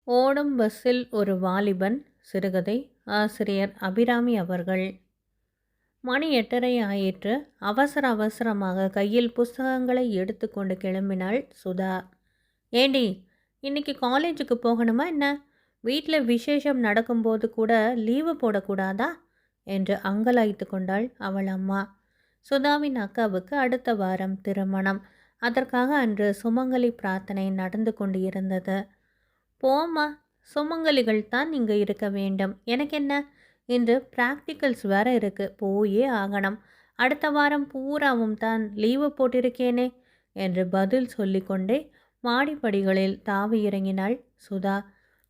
ஓடும் பஸ்ஸில் ஒரு வாலிபன். சிறுகதை. ஆசிரியர் அபிராமி அவர்கள். மணி 8:30 ஆயிற்று. அவசர அவசரமாக கையில் புஸ்தகங்களை எடுத்துக்கொண்டு கிளம்பினாள் சுதா. ஏண்டி, இன்னைக்கு காலேஜுக்கு போகணுமா என்ன? வீட்டில் விசேஷம் நடக்கும்போது கூட லீவு போடக்கூடாதா என்று அங்கலாய்த்து கொண்டாள் அவள் அம்மா. சுதாவின் அக்காவுக்கு அடுத்த வாரம் திருமணம். அதற்காக அன்று சுமங்கலி பிரார்த்தனை நடந்து கொண்டு இருந்தது. போம்மா, சுமங்கலிகள் தான் இங்கே இருக்க வேண்டும், எனக்கு என்ன? இன்று ப்ராக்டிக்கல்ஸ் வேற இருக்கு, போயே ஆகணும். அடுத்த வாரம் பூராவும் தான் லீவு போட்டிருக்கேனே என்று பதில் சொல்லிக்கொண்டே மாடிப்படிகளில் தாவி இறங்கினாள் சுதா.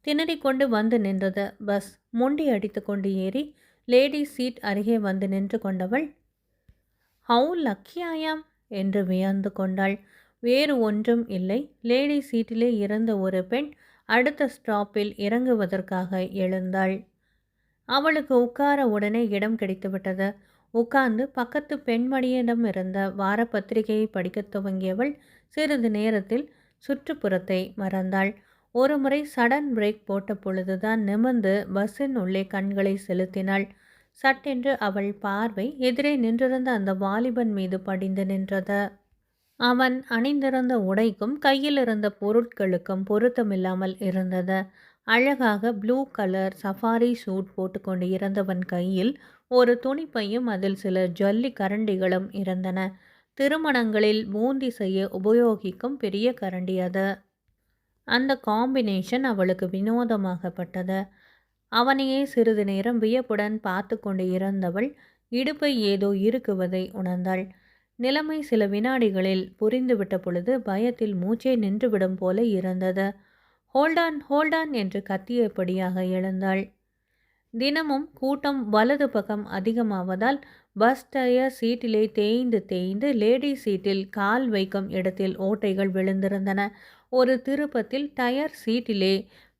திணறிக்கொண்டு வந்து நின்றது பஸ். முண்டி அடித்து கொண்டு ஏறி லேடிஸ் சீட் அருகே வந்து நின்று கொண்டவள், ஹவு லக்கி ஆயாம் என்று வியந்து கொண்டாள். வேறு ஒன்றும் இல்லை. லேடிஸ் சீட்டிலே இருந்த ஒரு பெண் அடுத்த ஸ்டாப்பில் இறங்குவதற்காக எழுந்தாள். அவளுக்கு உட்கார உடனே இடம் கிடைத்துவிட்டது. உட்கார்ந்து பக்கத்து பெண்மணியிடம் இருந்த வார பத்திரிகையை படிக்கத் துவங்கியவள் சிறிது நேரத்தில் சுற்றுப்புறத்தை மறந்தாள். ஒரு முறை சடன் பிரேக் போட்ட பொழுதுதான் நிமிர்ந்து பஸ்ஸின் உள்ளே கண்களை செலுத்தினாள். சட்டென்று அவள் பார்வை எதிரே நின்றிருந்த அந்த வாலிபன் மீது படிந்து நின்றது. அவன் அணிந்திருந்த உடைக்கும் கையில் இருந்த பொருட்களுக்கும் பொருத்தமில்லாமல் இருந்தது. அழகாக ப்ளூ கலர் சஃபாரி சூட் போட்டுக்கொண்டு இருந்தவன் கையில் ஒரு துணிப்பையும் அதில் சில ஜல்லி கரண்டிகளும் இருந்தன. திருமணங்களில் பூந்தி செய்ய உபயோகிக்கும் பெரிய கரண்டி அது. அந்த காம்பினேஷன் அவளுக்கு வினோதமாகப்பட்டது. அவனையே சிறிது நேரம் வியப்புடன் பார்த்து கொண்டு இருந்தவள் இடுப்பை ஏதோ இருக்குவதை உணர்ந்தாள். நிலைமை சில வினாடிகளில் புரிந்துவிட்ட பொழுது பயத்தில் மூச்சே நின்றுவிடும் போல இருந்தது. ஹோல்டான் ஹோல்டான் என்று கத்தியபடியாக எழுந்தாள். தினமும் கூட்டம் வலது பக்கம் அதிகமாவதால் பஸ் டயர் சீட்டிலே தேய்ந்து தேய்ந்து லேடி சீட்டில் கால் வைக்கும் இடத்தில் ஓட்டைகள் விழுந்திருந்தன. ஒரு திருப்பத்தில் டயர் சீட்டிலே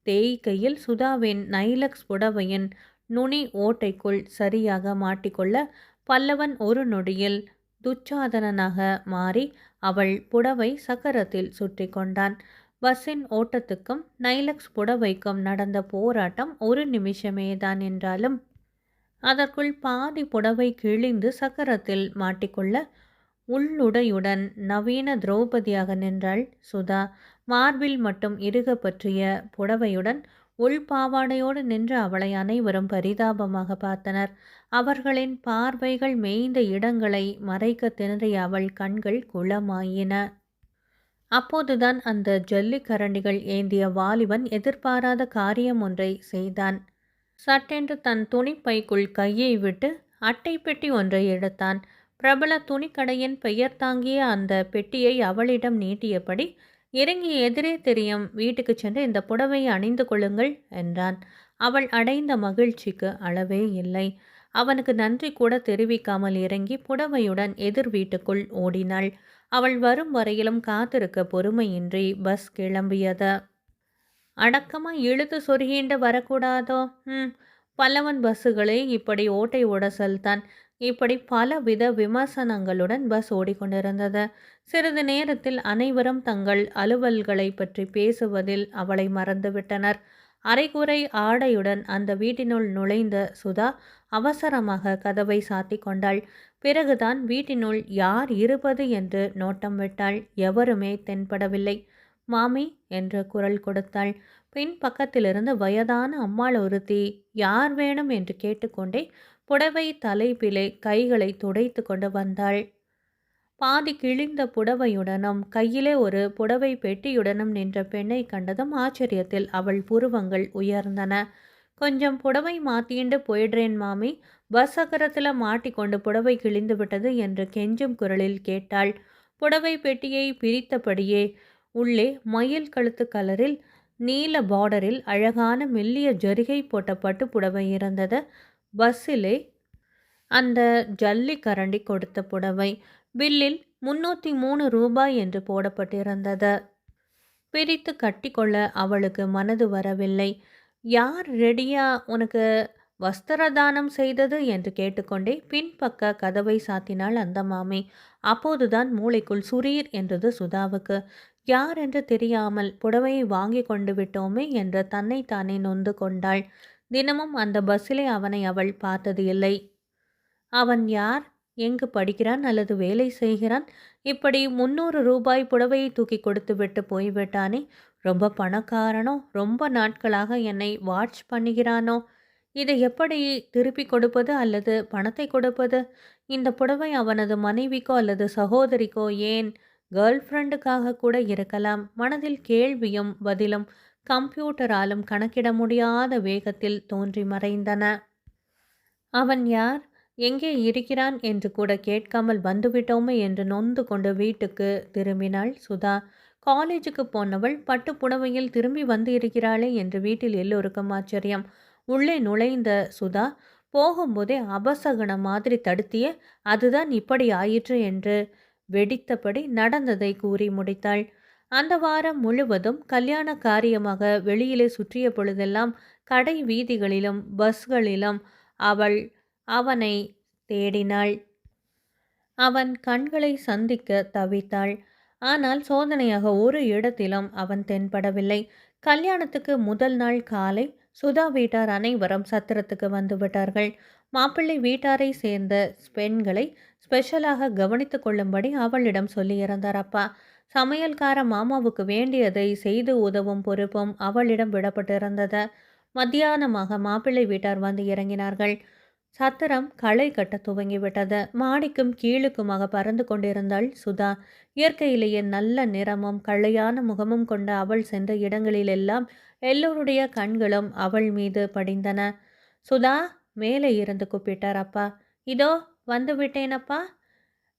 தேய்க்கையில் சுதாவின் நைலக்ஸ் புடவையின் நுனி ஓட்டைக்குள் சரியாக மாட்டிக்கொள்ள பல்லவன் ஒரு நொடியில் துச்சாதனனாக மாறி அவள் புடவை சக்கரத்தில் சுற்றி கொண்டான். பஸ்ஸின் ஓட்டத்துக்கும் நைலக்ஸ் புடவைக்கும் நடந்த போராட்டம் ஒரு நிமிஷமேதான் என்றாலும் அதற்குள் பாதி புடவை கிழிந்து சக்கரத்தில் மாட்டிக்கொள்ள உள்ளுடையுடன் நவீன திரௌபதியாக நின்றாள் சுதா. மார்பில் மட்டும் இறுக பற்றிய புடவையுடன் உள்பாவாடையோடு நின்ற அவளை அனைவரும் பரிதாபமாக பார்த்தனர். அவர்களின் பார்வைகள் மேய்ந்த இடங்களை மறைக்க திணறிய அவள் கண்கள் குளமாயின. அப்போதுதான் அந்த ஜல்லிக்கரண்டிகள் ஏந்திய வாலிபன் எதிர்பாராத காரியம் ஒன்றை செய்தான். சட்டென்று தன் துணிப்பைக்குள் கையை விட்டு அட்டை பெட்டி ஒன்றை எடுத்தான். பிரபல துணிக்கடையின் பெயர் தாங்கிய அந்த பெட்டியை அவளிடம் நீட்டியபடி, இறங்கி எதிரே தெரியும் வீட்டுக்கு சென்று இந்த புடவையை அணிந்து கொள்ளுங்கள் என்றான். அவள் அடைந்த மகிழ்ச்சிக்கு அளவே இல்லை. அவனுக்கு நன்றி கூட தெரிவிக்காமல் இறங்கி புடவையுடன் எதிர் வீட்டுக்குள் ஓடினாள். அவள் வரும் வரையிலும் காத்திருக்க பொறுமையின்றி பஸ் கிளம்பியது. அடக்கமா இழுத்து சொருகிண்டு வரக்கூடாதோ? பல்லவன் பஸ்ஸுகளே இப்படி ஓட்டை உடசல்தான். இப்படி பலவித விமர்சனங்களுடன் பஸ் ஓடிக்கொண்டிருந்தது. சிறிது நேரத்தில் அனைவரும் தங்கள் அலுவல்களை பற்றி பேசுவதில் அவளை மறந்துவிட்டனர். அரைகுறை ஆடையுடன் அந்த வீட்டினுள் நுழைந்த சுதா அவசரமாக கதவை சாத்தி கொண்டாள். பிறகுதான் வீட்டினுள் யார் இருப்பது என்று நோட்டம் விட்டாள். எவருமே தென்படவில்லை. மாமி என்று குரல் கொடுத்தாள். பின் பக்கத்திலிருந்து வயதான அம்மாள் ஒருத்தி யார் வேணும் என்று கேட்டுக்கொண்டே புடவை தலைப்பிலே கைகளை துடைத்து கொண்டு வந்தாள். பாதி கிழிந்த புடவையுடனும் கையிலே ஒரு புடவை பெட்டியுடனும் நின்ற பெண்ணை கண்டதும் ஆச்சரியத்தில் அவள் புருவங்கள் உயர்ந்தன. கொஞ்சம் புடவை மாத்திண்டு போயிடுறேன் மாமி, பஸ் சக்கரத்தில் மாட்டிக்கொண்டு புடவை கிழிந்து விட்டது என்று கெஞ்சும் குரலில் கேட்டாள். புடவை பெட்டியை பிரித்தபடியே உள்ளே மயில் கழுத்து கலரில் நீல பார்டரில் அழகான மெல்லிய ஜரிகை போட்ட பட்டு புடவை இருந்தது. பஸ்ஸிலே அந்த ஜல்லி கரண்டி கொடுத்த புடவை. பில்லில் 303 ரூபாய் என்று போடப்பட்டிருந்தது. பிரித்து கட்டிக்கொள்ள அவளுக்கு மனது வரவில்லை. யார் ரெடியா உனக்கு வஸ்திரதானம் செய்தது என்று கேட்டுக்கொண்டே பின்பக்க கதவை சாத்தினாள் அந்த மாமி. அப்போதுதான் மூளைக்குள் சுரீர் என்றது சுதாவுக்கு. யார் என்று தெரியாமல் புடவையை வாங்கி கொண்டு விட்டோமே என்று தன்னைத்தானே நொந்து கொண்டாள். தினமும் அந்த பஸ்ஸிலே அவனை அவள் பார்த்தது இல்லை. அவன் யார்? எங்கு படிக்கிறான் அல்லது வேலை செய்கிறான்? இப்படி 300 ரூபாய் புடவையை தூக்கி கொடுத்து விட்டு போய்விட்டானே. ரொம்ப பணக்காரனோ? ரொம்ப நாட்களாக என்னை வாட்ச் பண்ணுகிறானோ? இதை எப்படி திருப்பி கொடுப்பது அல்லது பணத்தை கொடுப்பது? இந்த புடவை அவனது மனைவிக்கோ அல்லது சகோதரிக்கோ, ஏன் கேர்ள் ஃப்ரெண்டுக்காக கூட இருக்கலாம். மனதில் கேள்வியும் பதிலும் கம்ப்யூட்டராலும் கணக்கிட முடியாத வேகத்தில் தோன்றி மறைந்தன. அவன் யார்? எங்கே இருக்கிறான் என்று கூட கேட்காமல் வந்துவிட்டோமே என்று நொந்து கொண்டு வீட்டுக்கு திரும்பினாள் சுதா. காலேஜுக்கு போனவள் பட்டு புடவையில் திரும்பி வந்து இருக்கிறாளே என்று வீட்டில் எல்லோருக்கும் ஆச்சரியம். உள்ளே நுழைந்த சுதா போகும்போதே அபசகன மாதிரி தடுத்திய, அதுதான் இப்படி ஆயிற்று என்று வெடித்தபடி நடந்ததை கூறி முடித்தாள். அந்த வாரம் முழுவதும் கல்யாண காரியமாக வெளியிலே சுற்றிய பொழுதெல்லாம் கடை வீதிகளிலும் பஸ்களிலும் அவள் அவனை தேடினாள். அவன் கண்களை சந்திக்க தவித்தாள். ஆனால் சோதனையாக ஒரு இடத்திலும் அவன் தென்படவில்லை. கல்யாணத்துக்கு முதல் நாள் காலை சுதா வீட்டார் அனைவரும் சத்திரத்துக்கு வந்துவிட்டார்கள். மாப்பிள்ளை வீட்டாரை சேர்ந்த பெண்களை ஸ்பெஷலாக கவனித்து கொள்ளும்படி அவளிடம் சொல்லியிருந்தார் அப்பா. சமையல்கார மாமாவுக்கு வேண்டியதை செய்து உதவும் பொறுப்பும் அவளிடம் விடப்பட்டிருந்தது. மத்தியானமாக மாப்பிள்ளை வீட்டார் வந்து இறங்கினார்கள். சத்திரம் களை கட்ட துவங்கிவிட்டது. மாடிக்கும் கீழுக்குமாக பறந்து கொண்டிருந்தாள் சுதா. இயற்கையிலேயே நல்ல நிறமும் கள்ளையான முகமும் கொண்ட அவள் சென்ற இடங்களிலெல்லாம் எல்லோருடைய கண்களும் அவள் மீது படிந்தன. சுதா, மேலே இருந்து கூப்பிட்டார் அப்பா. இதோ வந்து விட்டேனப்பா.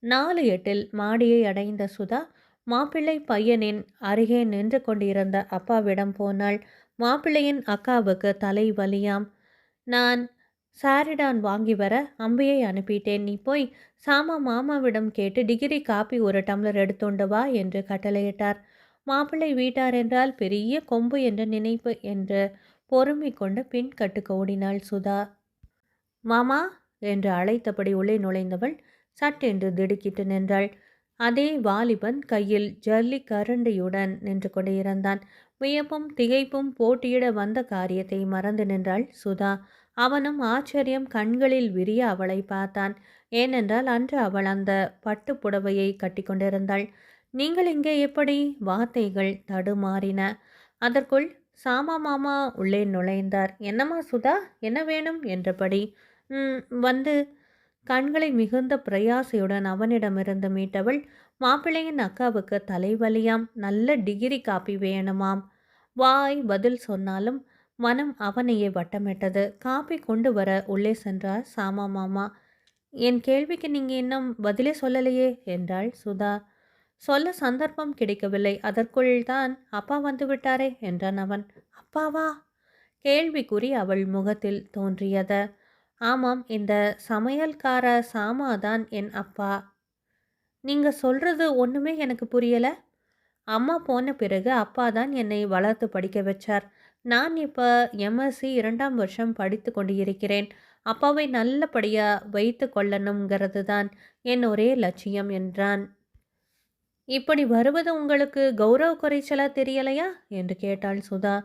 4:08 மாடியை அடைந்த சுதா மாப்பிள்ளை பையனின் அருகே நின்று கொண்டிருந்த அப்பாவிடம் போனாள். மாப்பிள்ளையின் அக்காவுக்கு தலை வலியாம். நான் சாரிடான் வாங்கி வர அம்பியை அனுப்பிட்டேன். நீ போய் சாமா மாமாவிடம் கேட்டு டிகிரி காப்பி ஒரு டம்ளர் எடுத்துண்டு வா என்று கட்டளையிட்டார். மாப்பிள்ளை வீட்டார் என்றால் பெரிய கொம்பு என்ற நினைப்பு என்று பொறுமை கொண்டு பின் கட்டுக்கு ஓடினாள் சுதா. மாமா என்று அழைத்தபடி உள்ளே நுழைந்தவள் சட்டென்று திடுக்கிட்டு நின்றாள். அதே வாலிபன் கையில் ஜல்லி கரண்டியுடன் நின்று கொண்டு இருந்தான். வியப்பும் திகைப்பும் போட்டியிட வந்த காரியத்தை மறந்து நின்றாள் சுதா. அவனும் ஆச்சரியம் கண்களில் விரிய அவளை பார்த்தான். ஏனென்றால் அன்று அவள் அந்த பட்டு புடவையை கட்டி கொண்டிருந்தாள். நீங்கள் இங்கே எப்படி? வார்த்தைகள் தடுமாறின. அதற்குள் சாமா மாமா உள்ளே நுழைந்தார். என்னம்மா சுதா, என்ன வேணும் என்றபடி வந்து கண்களை மிகுந்த பிரயாசையுடன் அவனிடமிருந்து மீட்டவள், மாப்பிள்ளையின் அக்காவுக்கு தலைவலியாம், நல்ல டிகிரி காப்பி வேணுமாம். வாய் பதில் சொன்னாலும் மனம் அவனையே வட்டமிட்டது. காப்பி கொண்டு வர உள்ளே சென்றார் சாமா மாமா. என் கேள்விக்கு நீங்கள் இன்னும் பதிலே சொல்லலையே என்றாள் சுதா. சொல்ல சந்தர்ப்பம் கிடைக்கவில்லை. அதற்குள் தான் அப்பா வந்து விட்டாரே என்றான் அவன். அப்பாவா? கேள்விக்குறி அவள் முகத்தில் தோன்றியது. ஆமாம், இந்த சமையல்கார சாமாதான் என் அப்பா. நீங்க சொல்றது ஒன்றுமே எனக்கு புரியலை. அம்மா போன பிறகு அப்பா தான் என்னை வளர்த்து படிக்க வச்சார். நான் இப்போ எம்எஸ்சி 2ஆம் வருஷம் படித்து கொண்டு இருக்கிறேன். அப்பாவை நல்லபடியாக வைத்து கொள்ளணுங்கிறது தான் என் ஒரே லட்சியம் என்றான். இப்படி வருவது உங்களுக்கு கௌரவ குறைச்சலா தெரியலையா என்று கேட்டாள் சுதா.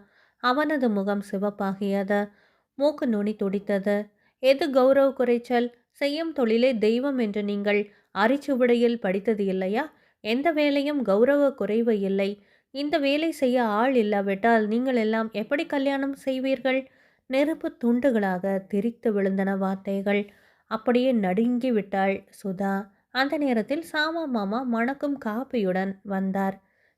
அவனது முகம் சிவப்பாகியது. மூக்கு நுனி துடித்தது. எது கௌரவ குறைச்சல்? செய்யும் தொழிலே தெய்வம் என்று நீங்கள் அரிச்சுவடையில் படித்தது இல்லையா? எந்த வேலையும் கௌரவ குறைவு இல்லை. இந்த வேலை செய்ய ஆள் இல்லாவிட்டால் நீங்கள் எல்லாம் எப்படி கல்யாணம் செய்வீர்கள்? நெருப்பு துண்டுகளாக திரித்து விழுந்தன வார்த்தைகள். அப்படியே நடுங்கி விட்டாள் சுதா. அந்த நேரத்தில் சாமா மாமா மணக்கும் காப்பியுடன் வந்தார்.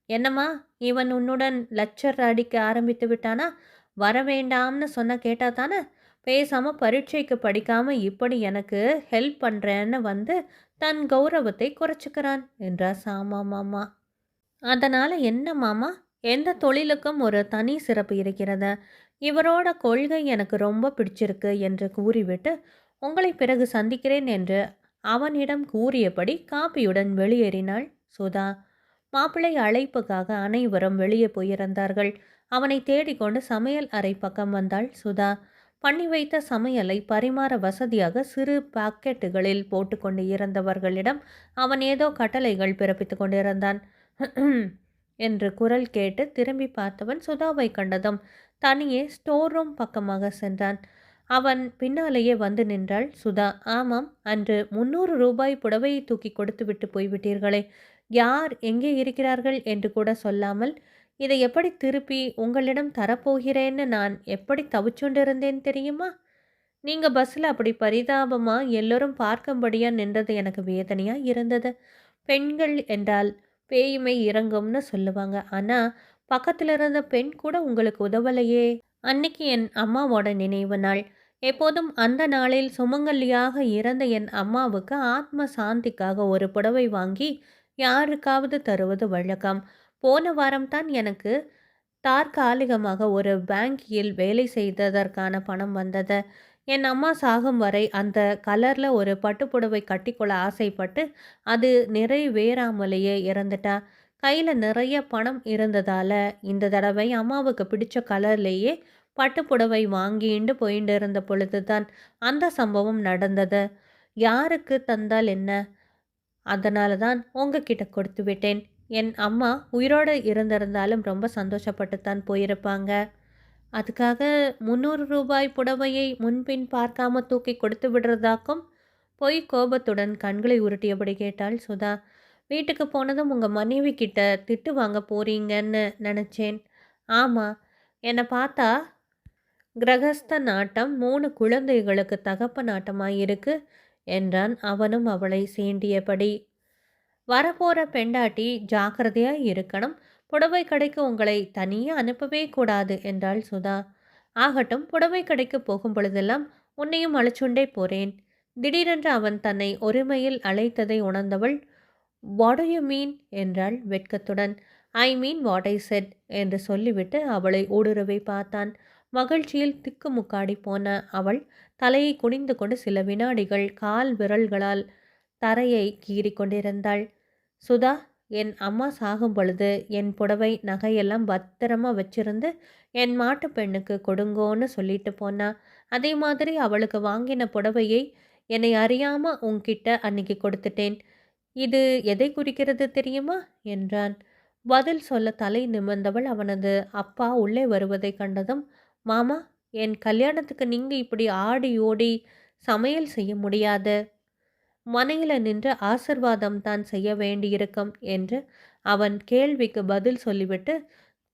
என்னம்மா, இவன் உன்னுடன் லெக்சர் அடிக்க ஆரம்பித்து விட்டானா? வர வேண்டாம்னு சொன்ன கேட்டா தானே? பேசாம பரீட்சைக்கு படிக்காம இப்படி எனக்கு ஹெல்ப் பண்ணுறேன்னு வந்து தன் கௌரவத்தை குறைச்சிக்கிறான் என்றார் சாமா மாமா. அதனால் என்ன மாமா? எந்த தொழிலுக்கும் ஒரு தனி சிறப்பு இருக்கிறது. இவரோட கொள்கை எனக்கு ரொம்ப பிடிச்சிருக்கு என்று கூறிவிட்டு உங்களை பிறகு சந்திக்கிறேன் என்று அவனிடம் கூறியபடி காப்பியுடன் வெளியேறினாள் சுதா. மாப்பிள்ளை அழைப்புக்காக அனைவரும் வெளியே போயிருந்தார்கள். அவனை தேடிக்கொண்டு சமையல் அறை பக்கம் வந்தாள் சுதா. பண்ணி வைத்த சமையலை பரிமாற வசதியாக சிறு பாக்கெட்டுகளில் போட்டுக்கொண்டு இருந்தவர்களிடம் அவன் ஏதோ கட்டளைகள் பிறப்பித்துக் கொண்டிருந்தான். என்று குரல் கேட்டு திரும்பி பார்த்தவன் சுதாவை கண்டதும் தனியே ஸ்டோர் ரூம் பக்கமாக சென்றான். அவன் பின்னாலேயே வந்து நின்றாள் சுதா. ஆமாம், அன்று 300 ரூபாய் புடவையை தூக்கி கொடுத்துவிட்டு போய்விட்டீர்களே, யார் எங்கே இருக்கிறார்கள் என்று கூட சொல்லாமல் இதை எப்படி திருப்பி உங்களிடம் தரப்போகிறேன்னு நான் எப்படி தவிச்சுண்டிருந்தேன் தெரியுமா? நீங்க பஸ்ஸில் அப்படி பரிதாபமா எல்லோரும் பார்க்கும்படியா நின்றது எனக்கு வேதனையா இருந்தது. பெண்கள் என்றால் பேயுமை இறங்கும்னு சொல்லுவாங்க. ஆனால் பக்கத்தில் இருந்த பெண் கூட உங்களுக்கு உதவலையே. அன்னைக்கு என் அம்மாவோட நினைவு நாள். எப்போதும் அந்த நாளில் சுமங்கலியாக இறந்த என் அம்மாவுக்கு ஆத்ம சாந்திக்காக ஒரு புடவை வாங்கி யாருக்காவது தருவது வழக்கம். போன வாரம்தான் எனக்கு தற்காலிகமாக ஒரு பேங்கில் வேலை செய்ததற்கான பணம் வந்தது. என் அம்மா சாகும் வரை அந்த கலரில் ஒரு பட்டுப்புடவை கட்டிக்கொள்ள ஆசைப்பட்டு அது நிறைவேறாமலேயே இறந்துட்டா. கையில் நிறைய பணம் இருந்ததால் இந்த தடவை அம்மாவுக்கு பிடிச்ச கலர்லேயே பட்டுப்புடவை வாங்கிட்டு போயிட்டு இருந்த பொழுது தான் அந்த சம்பவம் நடந்தது. யாருக்கு தந்தால் என்ன, அதனால தான் உங்ககிட்ட கொடுத்து விட்டேன். என் அம்மா உயிரோடு இருந்திருந்தாலும் ரொம்ப சந்தோஷப்பட்டுத்தான் போயிருப்பாங்க. அதுக்காக 300 ரூபாய் புடவையை முன்பின் பார்க்காம தூக்கி கொடுத்து விடுறதாக்கும்? பொய் கோபத்துடன் கண்களை உருட்டியபடி கேட்டாள் சுதா. வீட்டுக்கு போனதும் உங்கள் மனைவி கிட்ட திட்டு வாங்க போறீங்கன்னு நினச்சேன். ஆமாம், என்னை பார்த்தா கிரகஸ்த நாட்டம் 3 குழந்தைகளுக்கு தகப்ப நாட்டமாயிருக்கு என்றான் அவனும் அவளை சீண்டியபடி. வரப்போகிற பெண்டாட்டி ஜாக்கிரதையாக இருக்கணும். புடவை கடைக்கு உங்களை தனியாக அனுப்பவே கூடாது என்றாள் சுதா. ஆகட்டும், புடவை கடைக்கு போகும் பொழுதெல்லாம் உன்னையும் அழைச்சுண்டே போகிறேன். திடீரென்று அவன் தன்னை ஒருமையில் அழைத்ததை உணர்ந்தவள் வாட் டு யூ மீன் என்றாள் வெட்கத்துடன். ஐ மீன் வாட் ஐ செட் என்று சொல்லிவிட்டு அவளை ஊடுருவை பார்த்தான். மகிழ்ச்சியில் திக்குமுக்காடி போன அவள் தலையை குனிந்து கொண்டு சில வினாடிகள் கால் விரல்களால் தரையை கீறி கொண்டிருந்தாள். சுதா, என் அம்மா சாகும் பொழுது என் புடவை நகையெல்லாம் பத்திரமா வச்சிருந்து என் மாட்டு பெண்ணுக்கு கொடுங்கோன்னு சொல்லிட்டு போனா. அதே மாதிரி அவளுக்கு வாங்கின புடவையை என்னை அறியாமல் உன்கிட்ட அன்னைக்கு கொடுத்துட்டேன். இது எதை குறிக்கிறது தெரியுமா என்றான். பதில் சொல்ல தலை நிமிர்ந்தவள் அவனது அப்பா உள்ளே வருவதை கண்டதும், மாமா, என் கல்யாணத்துக்கு நீங்கள் இப்படி ஆடி ஓடி சமையல் செய்ய முடியாது. மனையில் நின்று ஆசிர்வாதம் தான் செய்ய வேண்டியிருக்கும் என்று அவன் கேள்விக்கு பதில் சொல்லிவிட்டு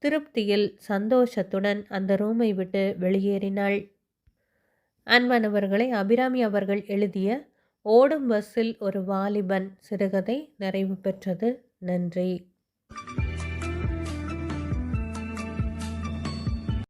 திருப்தியில் சந்தோஷத்துடன் அந்த ரூமை விட்டு வெளியேறினாள். அன்பானவர்களை, அபிராமி அவர்கள் எழுதிய ஓடும் பஸ்ஸில் ஒரு வாலிபன் சிறுகதை நிறைவு பெற்றது. நன்றி.